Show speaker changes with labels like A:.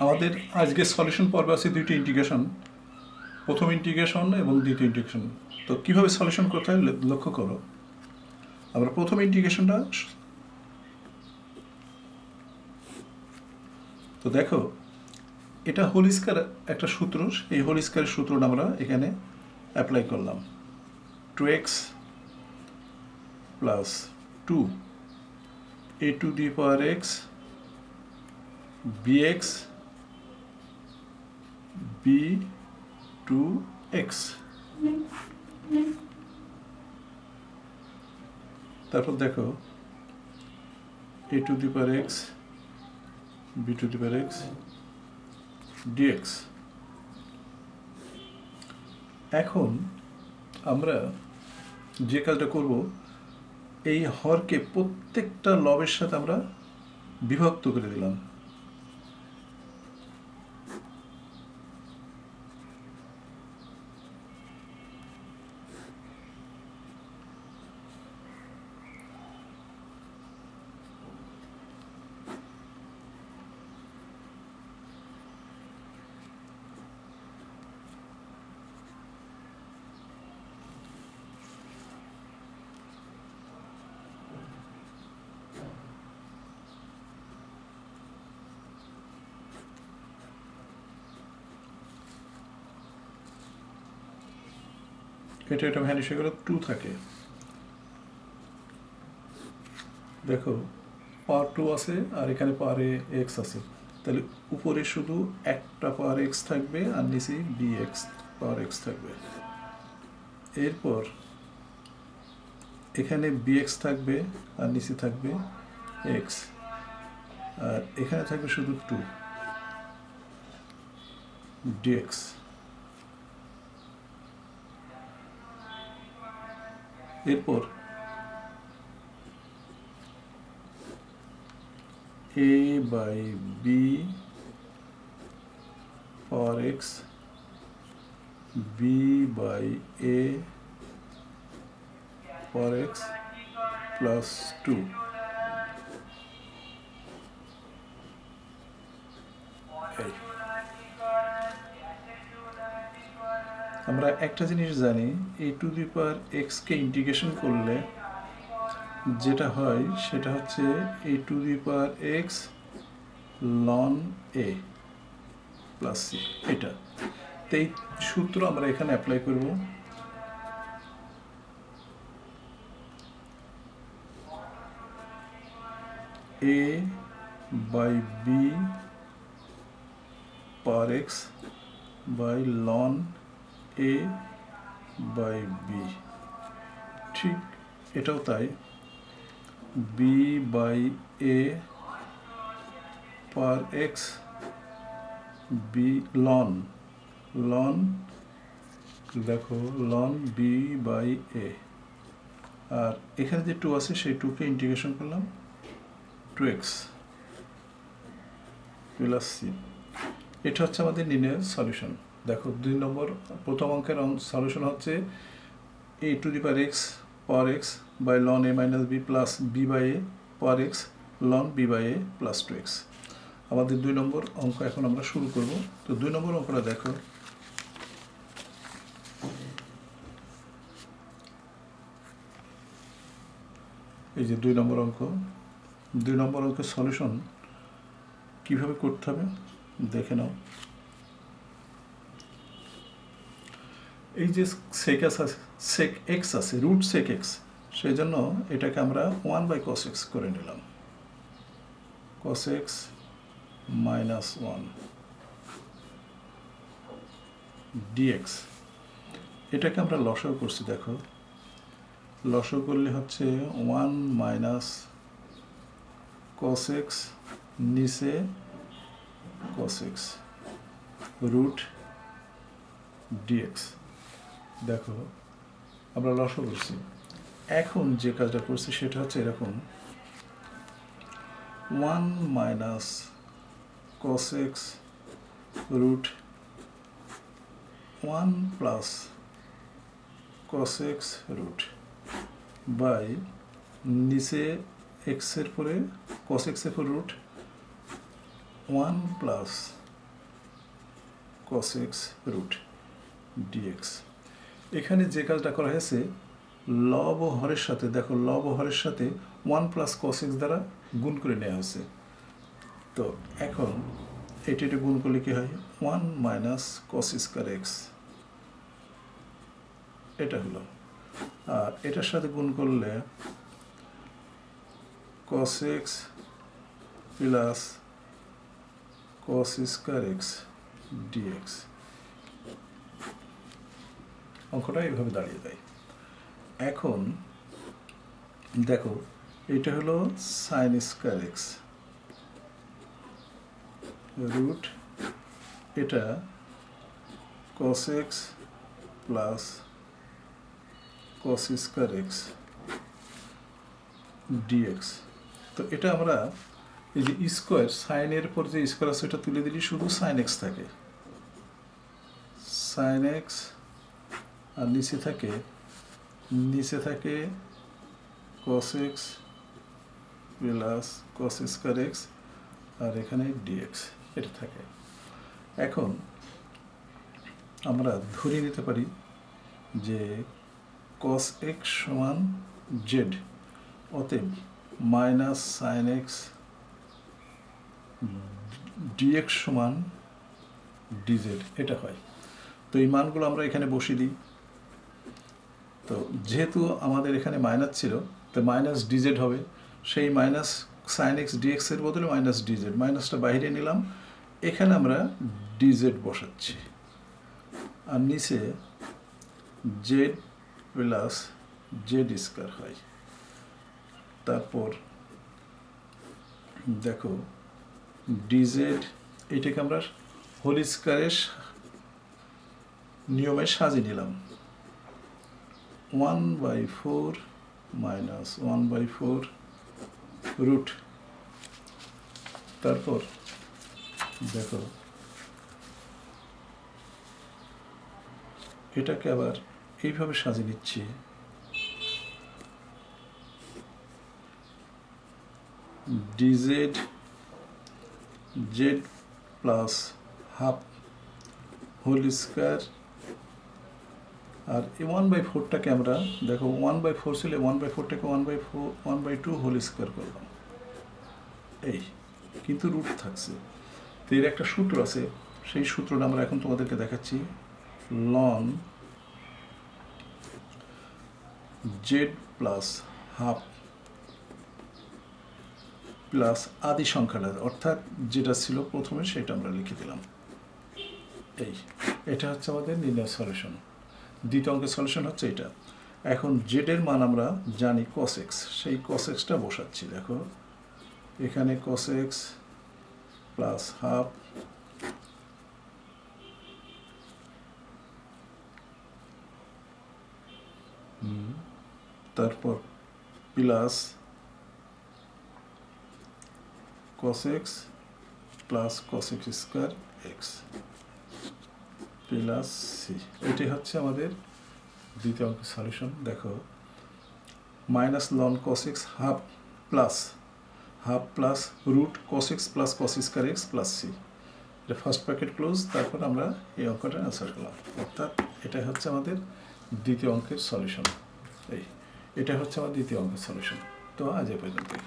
A: আমাদের আজকে সলিউশন পর্বে আছে দুইটি ইন্টিগ্রেশন, প্রথম ইন্টিগ্রেশন এবং দ্বিতীয় ইন্টিগ্রেশন। তো কীভাবে সলিউশন করতে হয় লক্ষ্য করো। আমরা প্রথম ইন্টিগ্রেশনটা তো দেখো, এটা হোল স্কয়ার একটা সূত্র, এই হোল স্কয়ারের সূত্রটা আমরা এখানে অ্যাপ্লাই করলাম। 2x plus 2 a to the power x bx b to x, তারপর দেখো a to the power x b to the power x dx। এখন আমরা যে কাজটা করব, এই হরকে প্রত্যেকটা লবের সাথে আমরা বিভক্ত করে দিলাম। এটা ভ্যানিশ হয়ে গেল, 2 থাকে। দেখো পাওয়ার 2 আছে আর এখানে পাওয়ার এক্স আছে, তাহলে উপরে শুধু একটা পাওয়ার এক্স থাকবে আর নিচে bx পাওয়ার এক্স থাকবে। এরপর এখানে bx থাকবে আর নিচে থাকবে x, আর এখানে থাকবে শুধু 2 dx। এরপর a by b power x b by a power x plus 2। আমরা একটা জিনিস জানি, a টু দি পাওয়ার এক্সকে ইন্টিগ্রেশন করলে যেটা হয় সেটা হচ্ছে a to the power x লন a প্লাস সি। এটা তো এই সূত্র আমরা এখানে অ্যাপ্লাই করব। a by b power x by লন a বাই বি, ঠিক এটাও তাই। b by a power x b লন দেখো লন b বাই a, আর এখানে যে 2 আছে সেই 2কে ইন্টিগ্রেশন করলাম 2x প্লাস সি। এটা হচ্ছে আমাদের নির্ণয়ের সলিউশন। দেখো 2 নম্বর প্রথম অঙ্কের সলিউশন হচ্ছে a to the power x power x by লন a minus b plus b by a power x লন b by a plus 2x। আমাদের 2 নম্বর অঙ্ক এখন আমরা শুরু করব। তো 2 নম্বর অঙ্কটা দেখো, এই যে 2 নম্বর অঙ্ক। 2 নম্বর অঙ্কের সলিউশন কিভাবে করতে হবে দেখে নাও। এই যে সেক এক্স আছে, রুট সেক এক্স, সেই জন্য এটাকে আমরা 1 বাই কস এক্স করে নিলাম। Cos x minus 1 dx. এটাকে আমরা লসাগু করছি। দেখো লসাগু করলে হচ্ছে 1 মাইনাস কস এক্স নিচে কস এক্স রুট ডিএক্স। দেখো আমরা লসাগু করছি। এখন যে কাজটা করছি সেটা হচ্ছে এরকম, 1 minus cos x root 1 plus cos x root by নিচে এক্সের পরে কস এক্সের পর root 1 plus cos x root d x. এখানে যে কাজটা করা হয়েছে, লব ও হরের সাথে, দেখো লব ও হরের সাথে 1 প্লাস cos x দ্বারা গুণ করে নেওয়া হয়েছে। তো এখন এটা গুণ করলে কি হয়, 1 মাইনাস cos স্কয়ার এক্স, এটা হলো। আর এটার সাথে গুণ করলে cos x plus cos square x d x. অঙ্কটা এইভাবে দাঁড়িয়ে যায়। এখন দেখো এটা হলো সাইন স্কয়ার এক্স রুট, এটা cos x plus cos square x d x. তো এটা আমরা এই যে স্কোয়ার, সাইনের পর যে স্কোয়ার আছে এটা তুলে দিলে শুধু সাইন এক্স থাকে, সাইন এক্স, আর নিচে থাকে cos x plus cos square x, আর এখানে ডিএক্স এটা থাকে। এখন আমরা ধরে নিতে পারি যে cos x সমান জেড, অতএব মাইনাস সাইন এক্স ডিএক্স সমান ডিজেড, এটা হয়। তো এই মানগুলো আমরা এখানে বসিয়ে দিই। তো যেহেতু আমাদের এখানে মাইনাস ছিল, তো মাইনাস ডিজেড হবে, সেই মাইনাস সাইন এক্স ডিএক্স এর বদলে মাইনাস ডিজেড, মাইনাসটা বাইরে নিলাম, এখানে আমরা ডিজেড বসাচ্ছি, আর নিচে জেড প্লাস জেড স্কয়ার হয়। তারপর দেখো ডিজেড, এইটাকে আমরা হোল স্কয়ারের নিয়মে সাজিয়ে নিলাম, 1/4 মাইনাস 1/4 রুট। তারপর দেখো এটাকে আবার এইভাবে সাজিয়ে নিচ্ছি, dz z plus half whole square, আর এই 1/4টাকে আমরা দেখো 1/4 ছিল, 1/4টাকে 1/2 হোল স্কয়ার করলাম, এই কিন্তু রুট থাকছে। তো এর একটা সূত্র আছে, সেই সূত্রটা আমরা এখন তোমাদেরকে দেখাচ্ছি, লন জেড প্লাস হাফ প্লাস আদি সংখ্যাটা, অর্থাৎ যেটা ছিল প্রথমে সেটা আমরা লিখে দিলাম। এটা হচ্ছে আমাদের নির্ণয় সলিউশন। দ্বিতীয় অঙ্কের সলিউশন হচ্ছে এটা। এখন জেডের মান আমরা জানি cos x, সেই cos xটা বসাচ্ছি। দেখো এখানে cos x প্লাস হাফ তারপর plus cos x plus cos x square x plus c. এটাই হচ্ছে আমাদের দ্বিতীয় অঙ্কের সলিউশন। দেখো মাইনাস লন cos x half plus root cos x plus cos square x plus c. এটা ফার্স্ট ব্র্যাকেট ক্লোজ, তারপর আমরা এই অঙ্কটা অ্যান্সার করলাম। অর্থাৎ এটাই হচ্ছে আমাদের দ্বিতীয় অঙ্কের সলিউশন। এটা হচ্ছে আমার দ্বিতীয় অঙ্কের সলিউশন। তো আজ এ পর্যন্তই।